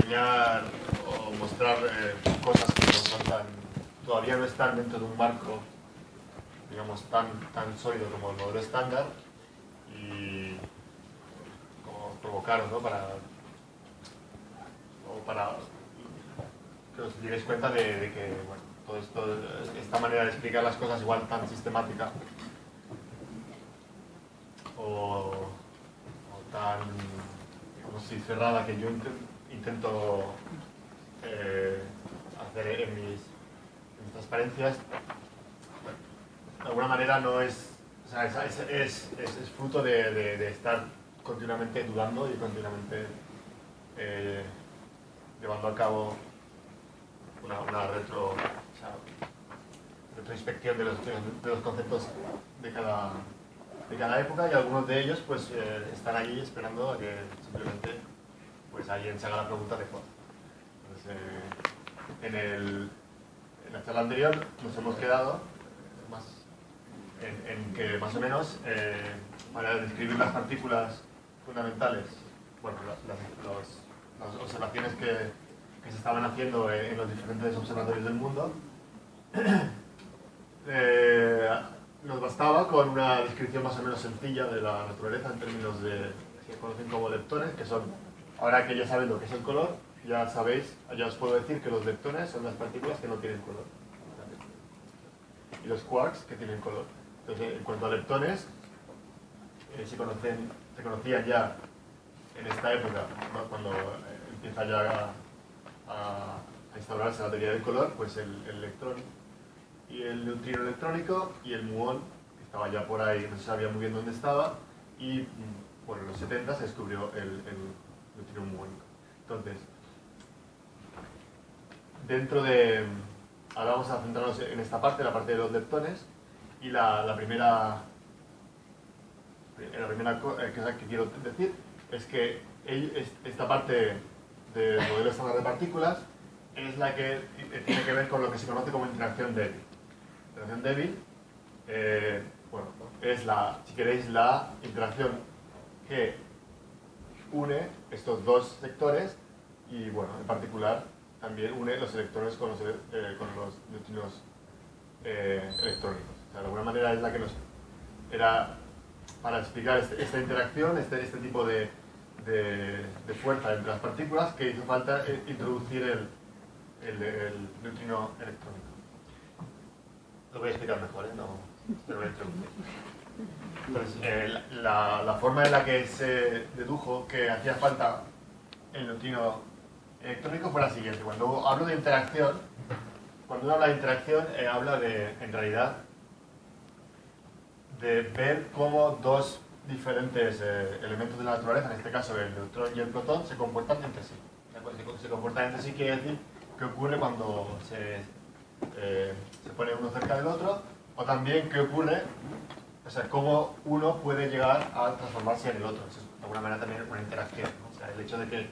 enseñar o mostrar cosas que todavía no están dentro de un marco, digamos, tan sólido como el modelo estándar, y como provocaros, ¿no? para que os diréis cuenta de que, bueno, todo esto, esta manera de explicar las cosas igual tan sistemática o tan, digamos así, cerrada, que yo intento hacer en mis transparencias, de alguna manera no es, o sea, es fruto de estar continuamente dudando y continuamente llevando a cabo una retroinspección de los conceptos de cada época, y algunos de ellos pues están allí esperando a que simplemente pues alguien se haga la pregunta adecuada. Entonces, en la charla anterior nos hemos quedado en que más o menos para describir las partículas fundamentales, bueno, las observaciones que se estaban haciendo en los diferentes observatorios del mundo, nos bastaba con una descripción más o menos sencilla de la naturaleza en términos de, se conocen como leptones, que son, ahora que ya sabéis lo que es el color, ya sabéis, ya os puedo decir que los leptones son las partículas que no tienen color, y los quarks que tienen color. Entonces, en cuanto a leptones, se conocían ya en esta época, ¿no? Cuando empieza ya a instaurarse la teoría del color, pues el electrón y el neutrino electrónico y el muón, que estaba ya por ahí, no se sabía muy bien dónde estaba, y bueno, en los 70 se descubrió el neutrino muónico. Entonces, ahora vamos a centrarnos en esta parte, la parte de los leptones, y la primera cosa que quiero decir es que esta parte del modelo estándar de partículas es la que tiene que ver con lo que se conoce como interacción débil. Interacción débil, bueno, es si queréis, la interacción que une estos dos sectores, y bueno, en particular también une los electrones con los neutrinos electrónicos. O sea, de alguna manera es la que era para explicar esta interacción, este tipo de fuerza entre las partículas, que hizo falta introducir el neutrino electrónico. Lo voy a explicar mejor, no lo voy a introducir. Entonces, la forma en la que se dedujo que hacía falta el neutrino electrónico fue la siguiente. Cuando hablo de interacción, cuando uno habla de interacción, habla en realidad, de ver cómo dos diferentes elementos de la naturaleza, en este caso el neutrón y el protón, se comportan entre sí. Se comportan entre sí quiere decir qué ocurre cuando se pone uno cerca del otro, o también qué ocurre, o sea, cómo uno puede llegar a transformarse en el otro. Eso es de alguna manera también una interacción, ¿no? O sea, el hecho de que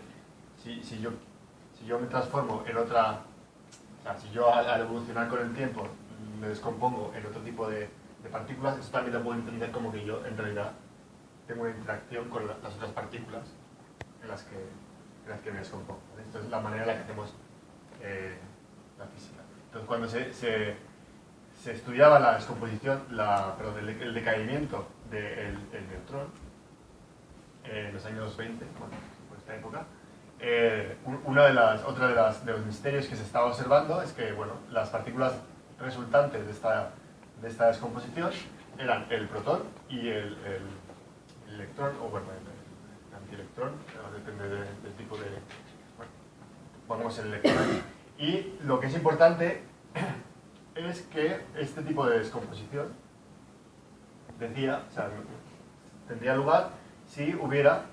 si yo me transformo en otra, o sea, si yo al evolucionar con el tiempo me descompongo en otro tipo de partículas, eso también lo puedo entender como que yo en realidad tengo una interacción con las otras partículas en las que me descompongo. Esto es la manera en la que hacemos la física. Entonces, cuando se estudiaba la descomposición, el decaimiento del neutrón en los años 20, bueno, por esta época, otro de los misterios que se estaba observando es que, bueno, las partículas resultantes de esta descomposición eran el protón y el electrón, o bueno, el antielectrón, depende del tipo de, bueno, pongamos el electrón. Y lo que es importante es que este tipo de descomposición tendría lugar si hubiera,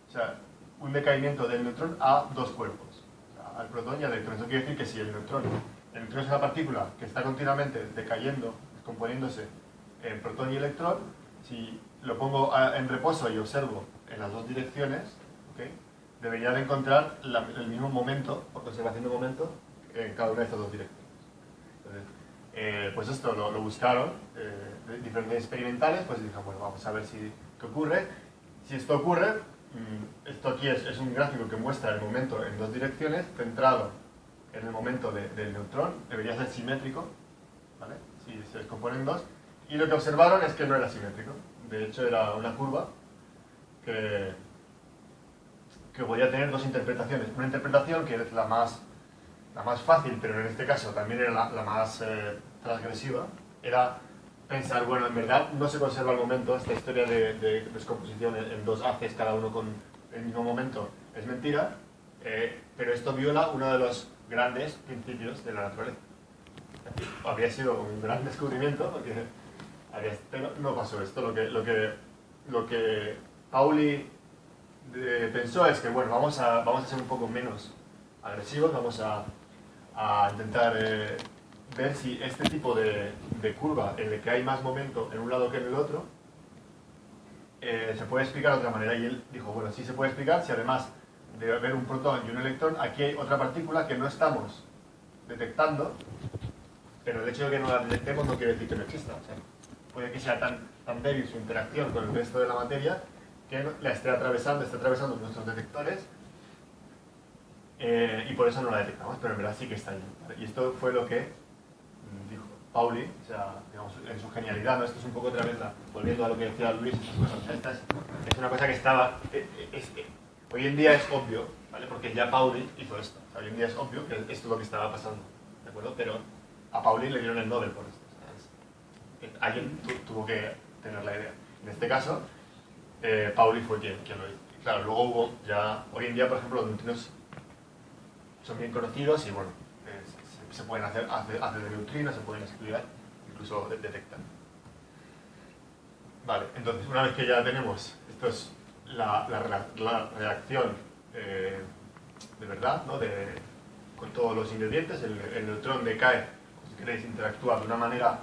o sea, un decaimiento del neutrón a dos cuerpos, o sea, al protón y al electrón. Eso quiere decir que si el neutrón es una partícula que está continuamente decayendo, descomponiéndose en protón y electrón, si lo pongo en reposo y observo en las dos direcciones, ¿okay?, debería de encontrar el mismo momento, por conservación de momento, en cada una de estas dos direcciones. Entonces, pues esto lo buscaron, diferentes experimentales, pues dijeron, bueno, vamos a ver qué ocurre. Si esto ocurre, esto aquí es un gráfico que muestra el momento en dos direcciones, centrado en el momento del neutrón, debería ser simétrico, ¿vale? Si se descompone en dos, y lo que observaron es que no era simétrico, de hecho era una curva que podía tener dos interpretaciones. Una interpretación que es la más fácil, pero en este caso también era la más transgresiva, era pensar, bueno, en verdad no se conserva el momento, esta historia de descomposición en dos haces, cada uno con el mismo momento, es mentira, pero esto viola uno de los grandes principios de la naturaleza. Habría sido un gran descubrimiento, porque pero no pasó esto. Lo que Pauli pensó es que, bueno, vamos a ser un poco menos agresivos, vamos a intentar ver si este tipo de curva en el que hay más momento en un lado que en el otro se puede explicar de otra manera. Y él dijo, bueno, sí se puede explicar si además de haber un protón y un electrón, aquí hay otra partícula que no estamos detectando, pero el hecho de que no la detectemos no quiere decir que no exista. O sea, puede que sea tan débil su interacción con el resto de la materia que la esté atravesando nuestros detectores y por eso no la detectamos, pero en verdad sí que está ahí. Y esto fue lo que dijo Pauli, o sea, digamos, en su genialidad, ¿no? Esto es un poco otra vez, volviendo a lo que decía Luis, esta es una cosa que estaba... hoy en día es obvio, ¿vale? Porque ya Pauli hizo esto. O sea, hoy en día es obvio que esto es lo que estaba pasando, ¿de acuerdo? Pero a Pauli le dieron el Nobel por esto. Alguien tuvo que tener la idea. En este caso, Pauli fue quien lo hizo. Y claro, luego hubo ya... Hoy en día, por ejemplo, los neutrinos son bien conocidos y, bueno, se pueden hacer de neutrinos, se pueden estudiar, incluso detectar. Vale, entonces, una vez que ya tenemos, esto es la reacción de verdad, ¿no? Con todos los ingredientes, el neutrón decae, si queréis, interactúa de una manera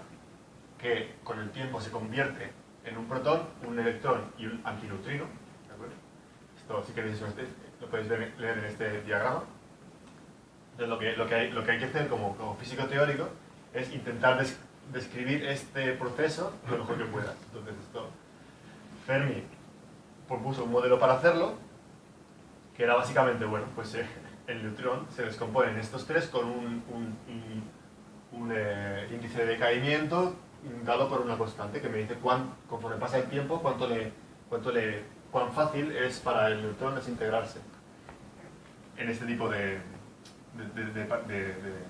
que con el tiempo se convierte en un protón, un electrón y un antineutrino, ¿de acuerdo? Esto, si queréis, lo podéis leer en este diagrama. Entonces, lo que hay que hacer como físico teórico es intentar describir este proceso lo mejor que puedas. Entonces, Fermi propuso un modelo para hacerlo, que era básicamente, bueno, pues el neutrón se descompone en estos tres con un índice de decaimiento dado por una constante que me dice conforme pasa el tiempo cuán fácil es para el neutrón desintegrarse en este tipo de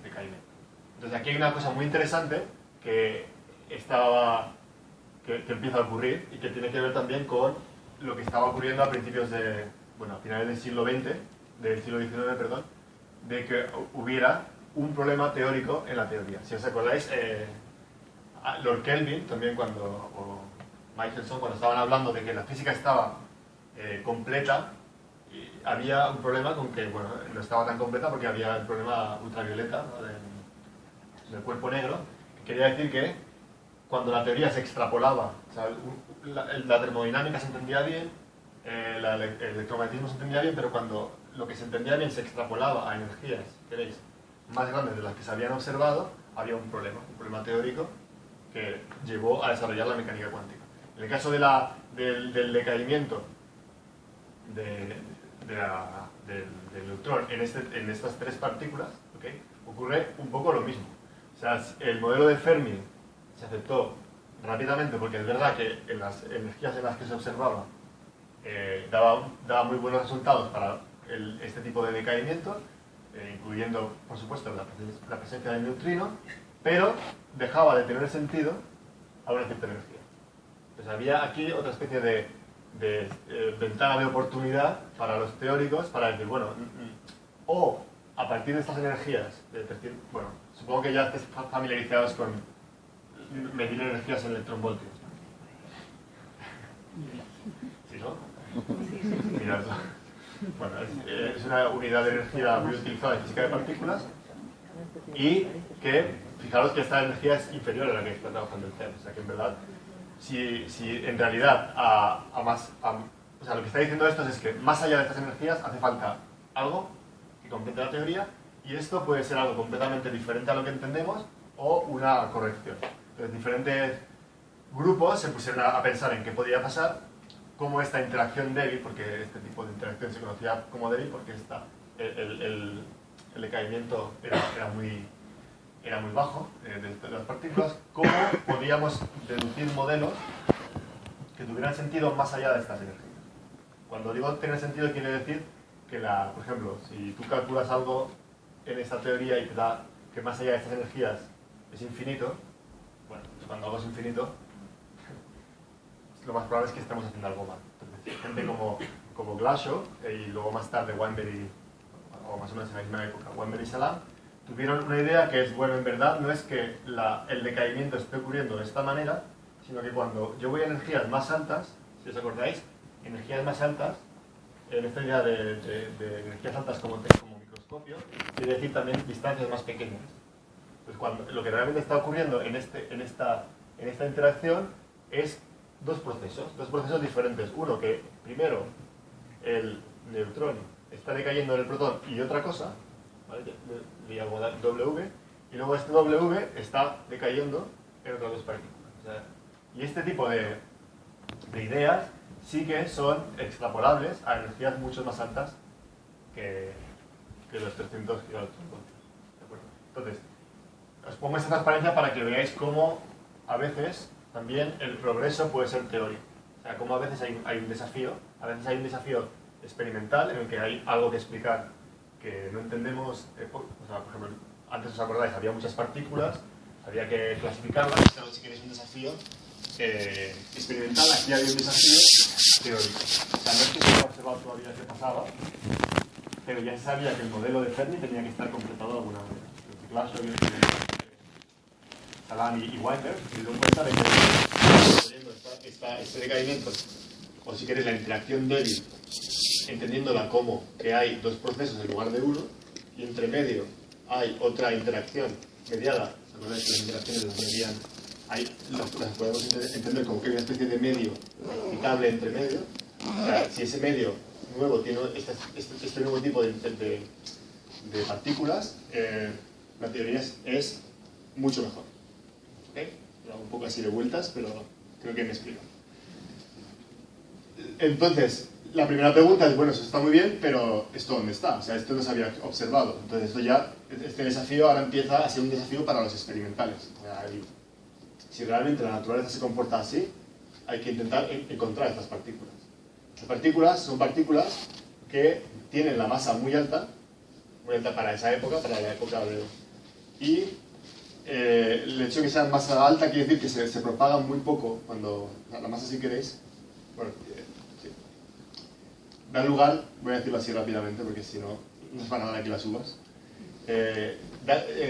decaimiento. Entonces aquí hay una cosa muy interesante que empieza a ocurrir y que tiene que ver también con lo que estaba ocurriendo a finales del siglo XIX, perdón, de que hubiera un problema teórico en la teoría. Si os acordáis, Lord Kelvin también o Michelson, cuando estaban hablando de que la física estaba completa, y había un problema con que, bueno, no estaba tan completa porque había el problema ultravioleta, ¿no? del cuerpo negro, que quería decir que cuando la teoría se extrapolaba, o sea, la termodinámica se entendía bien, el electromagnetismo se entendía bien, pero cuando lo que se entendía bien se extrapolaba a energías, ¿queréis?, más grandes de las que se habían observado, había un problema teórico que llevó a desarrollar la mecánica cuántica. En el caso del decaimiento del neutrón en estas tres partículas, ¿okay?, ocurre un poco lo mismo. O sea, el modelo de Fermi se aceptó rápidamente porque es verdad que en las energías en las que se observaba daba muy buenos resultados para este tipo de decaimiento, incluyendo, por supuesto, la presencia del neutrino, pero dejaba de tener sentido a una cierta energía. Entonces había aquí otra especie de ventana de oportunidad para los teóricos para decir, bueno, o a partir de estas energías, bueno, supongo que ya estáis familiarizados con medir energías en electronvoltios, ¿no? ¿Sí, no? Mirad, bueno, es una unidad de energía muy utilizada en física de partículas y que, fijaros que esta energía es inferior a la que está trabajando el CERN, o sea que en verdad, si en realidad o sea, lo que está diciendo esto es que más allá de estas energías hace falta algo que complete la teoría y esto puede ser algo completamente diferente a lo que entendemos o una corrección. Entonces diferentes grupos se pusieron a pensar en qué podría pasar cómo esta interacción débil, porque este tipo de interacción se conocía como débil porque el decaimiento era muy bajo de las partículas, cómo podíamos deducir modelos que tuvieran sentido más allá de estas energías. Cuando digo tener sentido quiere decir que, por ejemplo, si tú calculas algo en esta teoría y te da que más allá de estas energías es infinito, bueno, pues cuando algo es infinito, lo más probable es que estemos haciendo algo mal. Entonces, gente como Glashow y luego más tarde Weinberg, o más o menos en la misma época, Weinberg y Salam, tuvieron una idea que es, bueno, en verdad no es que el decaimiento esté ocurriendo de esta manera, sino que cuando yo voy a energías más altas, si os acordáis, energías más altas, en esta idea de energías altas como microscopio, quiere decir también distancias más pequeñas. Pues lo que realmente está ocurriendo en esta interacción es dos procesos diferentes. Uno que primero el neutrón está decayendo en el protón y otra cosa, ¿vale? Le llamo W, y luego este W está decayendo en otras dos partículas. O sea, y este tipo de ideas sí que son extrapolables a energías mucho más altas que los 300 gigavoltios. ¿De acuerdo? Entonces, os pongo esta transparencia para que veáis cómo a veces también el progreso puede ser teórico. O sea, cómo a veces hay un desafío, experimental en el que hay algo que explicar que no entendemos. O sea, por ejemplo, antes os acordáis, había muchas partículas, había que clasificarlas. Claro, si queréis un desafío experimental, aquí había un desafío teórico. O sea, no es que se haya observado todavía qué pasaba, pero ya se sabía que el modelo de Fermi tenía que estar completado de alguna manera. Glashow, Salam y Weinberg se dieron cuenta de que este decaimiento, o si queréis la interacción débil, entendiéndola como que hay dos procesos en lugar de uno, y entre medio hay otra interacción mediada. ¿Se acuerdan que las interacciones las medían? Las podemos entender como que hay una especie de medio habitable entre medio. O sea, si ese medio nuevo tiene este nuevo tipo de partículas, la teoría es mucho mejor. ¿Okay? Lo hago un poco así de vueltas, pero creo que me explico. Entonces, la primera pregunta es, bueno, eso está muy bien, pero ¿esto dónde está? O sea, esto no se había observado. Entonces, este desafío ahora empieza a ser un desafío para los experimentales. O sea, si realmente la naturaleza se comporta así, hay que intentar encontrar estas partículas. Las partículas son partículas que tienen la masa muy alta para esa época, para la época de... Y el hecho de que sean masa alta quiere decir que se propagan muy poco cuando la masa, si queréis, bueno, da lugar, voy a decirlo así rápidamente porque si no, no es para nada aquí las uvas. El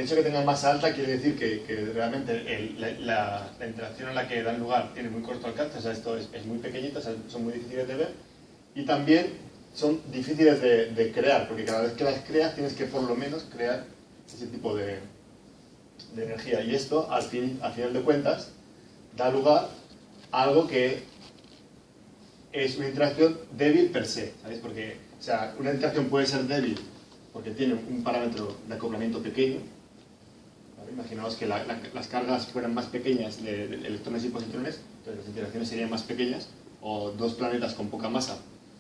hecho de que tengan masa alta quiere decir que realmente la interacción en la que dan lugar tiene muy corto alcance, o sea, esto es muy pequeñito, o sea, son muy difíciles de ver, y también son difíciles de crear, porque cada vez que las creas tienes que por lo menos crear ese tipo de energía, y esto al final de cuentas da lugar a algo que es una interacción débil per se, ¿sabéis? Porque, o sea, una interacción puede ser débil porque tiene un parámetro de acoplamiento pequeño. ¿Vale? Imaginaos que las cargas fueran más pequeñas de electrones y positrones, entonces las interacciones serían más pequeñas, o dos planetas con poca masa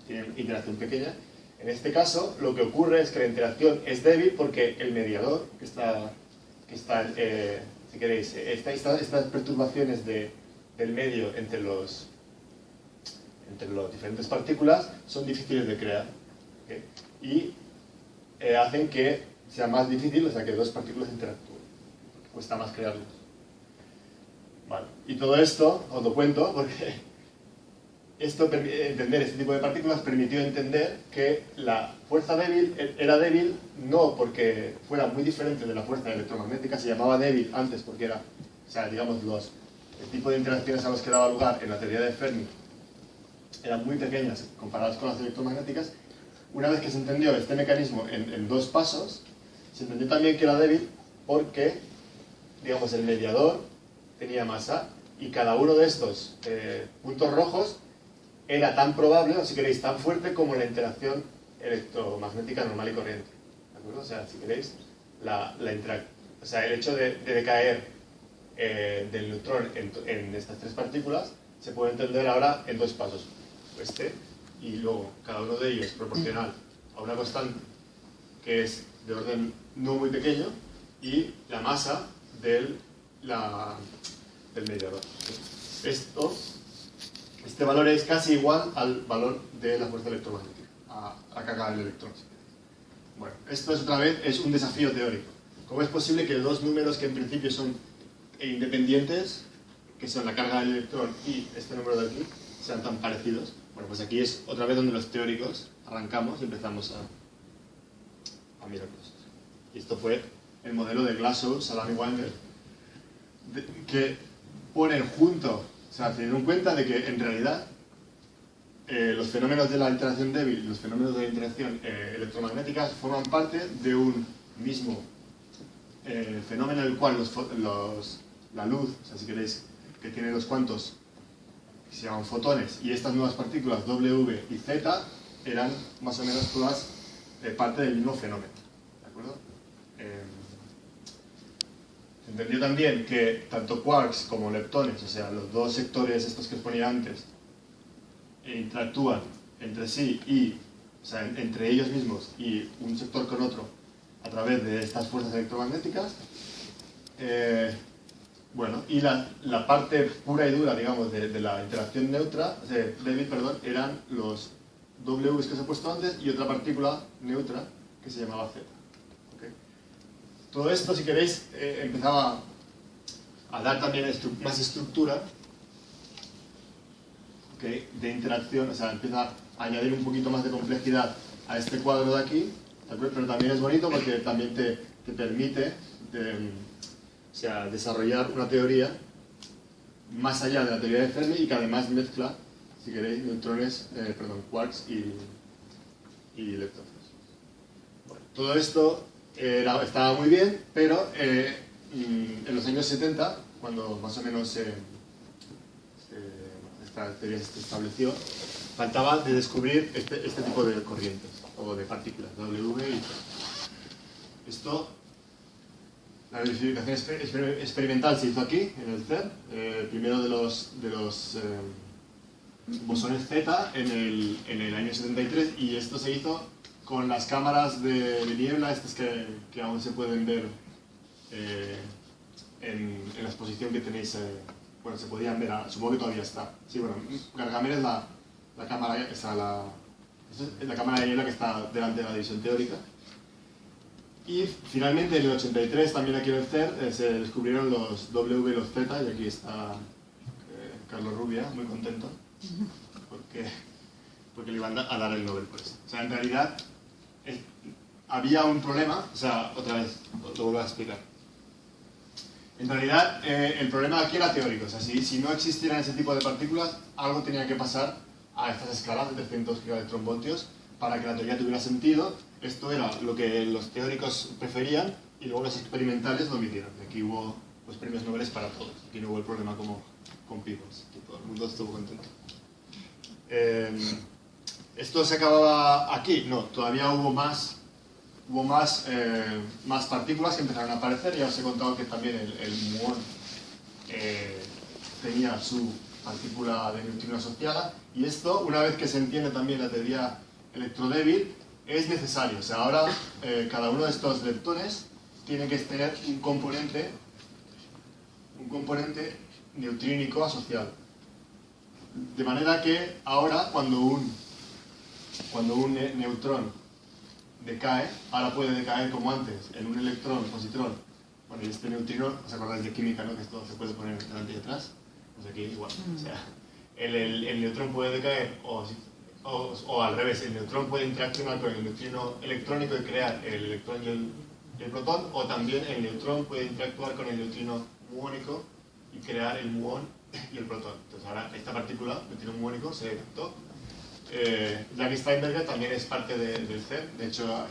tienen interacción pequeña. En este caso, lo que ocurre es que la interacción es débil porque el mediador, que está si queréis, estas perturbaciones del medio entre las diferentes partículas son difíciles de crear, ¿okay? Y hacen que sea más difícil, o sea, que dos partículas interactúen, porque cuesta más crearlos. Vale. Y todo esto os lo cuento porque entender este tipo de partículas permitió entender que la fuerza débil era débil no porque fuera muy diferente de la fuerza electromagnética, se llamaba débil antes porque era, o sea, digamos, el tipo de interacciones a los que daba lugar en la teoría de Fermi eran muy pequeñas comparadas con las electromagnéticas. Una vez que se entendió este mecanismo en dos pasos, se entendió también que era débil porque, digamos, el mediador tenía masa y cada uno de estos puntos rojos era tan probable, o si queréis, tan fuerte como la interacción electromagnética normal y corriente. ¿De acuerdo? O sea, si queréis, o sea, el hecho de decaer del neutrón en estas tres partículas se puede entender ahora en dos pasos. pues T, y luego cada uno de ellos es proporcional a una constante que es de orden no muy pequeño y la masa del mediador. Este valor es casi igual al valor de la fuerza electromagnética, a la carga del electrón. Bueno, esto es otra vez es un desafío teórico. ¿Cómo es posible que dos números que en principio son independientes, que son la carga del electrón y este número de aquí, sean tan parecidos? Bueno, pues aquí es otra vez donde los teóricos arrancamos y empezamos a mirar cosas. Y esto fue el modelo de Glashow, Salam y Wagner, que ponen junto, o sea, teniendo en cuenta de que en realidad los fenómenos de la interacción débil y los fenómenos de la interacción electromagnética forman parte de un mismo fenómeno en el cual la luz, o sea, si queréis, que tiene los cuantos que se llaman fotones, y estas nuevas partículas W y Z eran más o menos todas parte del mismo fenómeno. ¿De acuerdo? Se entendió también que tanto quarks como leptones, o sea, los dos sectores estos que os ponía antes, interactúan entre sí y, o sea, entre ellos mismos y un sector con otro a través de estas fuerzas electromagnéticas. Bueno, y la parte pura y dura, digamos, de la interacción débil, eran los Ws que os he puesto antes y otra partícula neutra que se llamaba Z. ¿Okay? Todo esto, si queréis, empezaba a dar también más estructura, ¿okay?, de interacción, o sea, empieza a añadir un poquito más de complejidad a este cuadro de aquí, pero también es bonito porque también te permite o sea, desarrollar una teoría más allá de la teoría de Fermi y que además mezcla, si queréis, quarks y leptones. Bueno, todo esto estaba muy bien, pero en los años 70, cuando más o menos esta teoría se estableció, faltaba de descubrir este tipo de corrientes, o de partículas, W y Z. Esto, la verificación experimental se hizo aquí, en el CERN, el primero de los bosones Z en el año 73, y esto se hizo con las cámaras de niebla, estas que aún se pueden ver en la exposición que tenéis. Bueno, se podían ver, supongo que todavía está. Sí, bueno, Gargamel es la cámara, es la cámara de niebla que está delante de la división teórica. Y finalmente en el 83, también aquí en el CERN, se descubrieron los W y los Z, y aquí está Carlos Rubia, muy contento, porque le iban a dar el Nobel por eso. O sea, en realidad había un problema, o sea, otra vez, lo vuelvo a explicar. En realidad, el problema aquí era teórico, o sea, si no existieran ese tipo de partículas, algo tenía que pasar a estas escalas de 300 gigaelectronvoltios para que la teoría tuviera sentido. Esto era lo que los teóricos preferían y luego los experimentales lo midieron. Aquí hubo pues, premios Nobel para todos, aquí no hubo el problema como con Peebles, que todo el mundo estuvo contento. ¿Esto se acababa aquí? No, todavía hubo más partículas que empezaron a aparecer. Ya os he contado que también el muón tenía su partícula de neutrino asociada, y esto, una vez que se entiende también la teoría electrodébil, es necesario. O sea, ahora cada uno de estos leptones tiene que tener un componente neutrínico asociado. De manera que ahora cuando un neutrón decae, ahora puede decaer como antes en un electrón, positrón. Bueno, y este neutrino, ¿os acordáis de química, no? Que esto se puede poner delante y detrás. Pues aquí igual. O sea, el neutrón puede decaer o al revés, el neutrón puede interaccionar con el neutrino electrónico y crear el electrón y el protón, o también el neutrón puede interactuar con el neutrino muónico y crear el muón y el protón. Entonces ahora esta partícula, neutrino muónico, se detectó. Jacques Steinberger también es parte del CERN, de hecho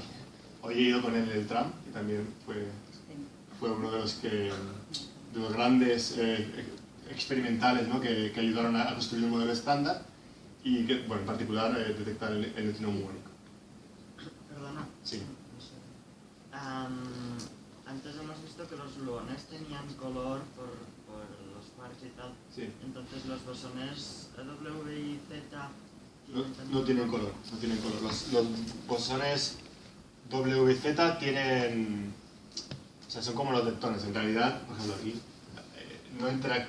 hoy he ido con él en el tram, y también fue uno de los grandes experimentales, ¿no?, que ayudaron a construir un modelo estándar y que, bueno, en particular detectar el neutrino muónico. Perdona. Sí. Antes hemos visto que los gluones tenían color por los quarks y tal. Sí. Entonces los bosones W y Z No tienen color, no tienen color. Los bosones WZ tienen... O sea, son como los leptones. En realidad, por ejemplo, aquí,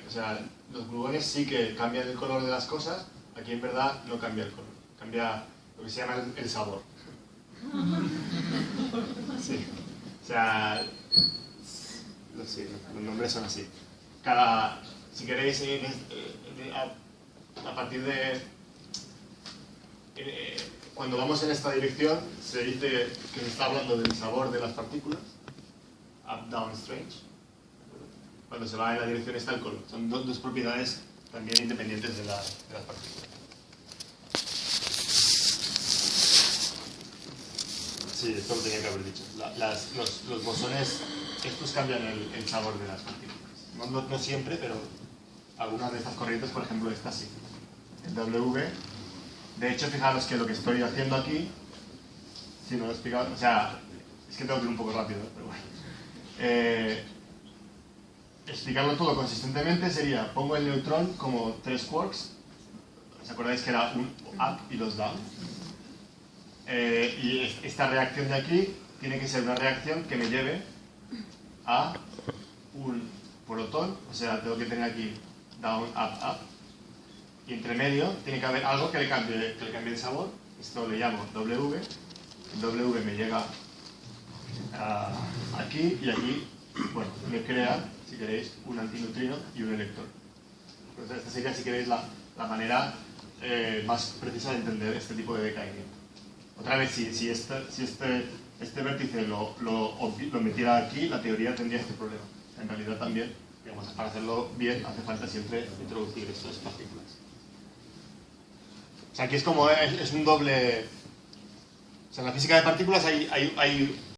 o sea, los gluones sí que cambian el color de las cosas. Aquí en verdad no cambia el color. Cambia lo que se llama el sabor. Sí. O sea, sí, los nombres son así. Si queréis, a partir de... cuando vamos en esta dirección, se dice que se está hablando del sabor de las partículas. Up, down, strange. Cuando se va en la dirección está el color. Son dos propiedades también independientes de las partículas. Sí, esto lo tenía que haber dicho. Los bosones, estos cambian el sabor de las partículas. No siempre, pero algunas de estas corrientes, por ejemplo, esta sí. El W. De hecho, fijaros que lo que estoy haciendo aquí, si no lo he explicado, o sea, es que tengo que ir un poco rápido, pero bueno. Explicarlo todo consistentemente sería, pongo el neutrón como 3 quarks. ¿Os acordáis que era un up y dos down? Y esta reacción de aquí tiene que ser una reacción que me lleve a un protón, o sea, tengo que tener aquí down, up, up, y entre medio tiene que haber algo que le cambie el sabor. Esto le llamo W. El W me llega aquí, y aquí, bueno, me crea, si queréis, un antineutrino y un electrón. Entonces esta sería, si queréis, la manera más precisa de entender este tipo de decaimiento. Otra vez, si este vértice lo metiera aquí, la teoría tendría este problema. En realidad también, digamos, para hacerlo bien, hace falta siempre introducir estas partículas. O sea, aquí es como, es un doble... O sea, en la física de partículas hay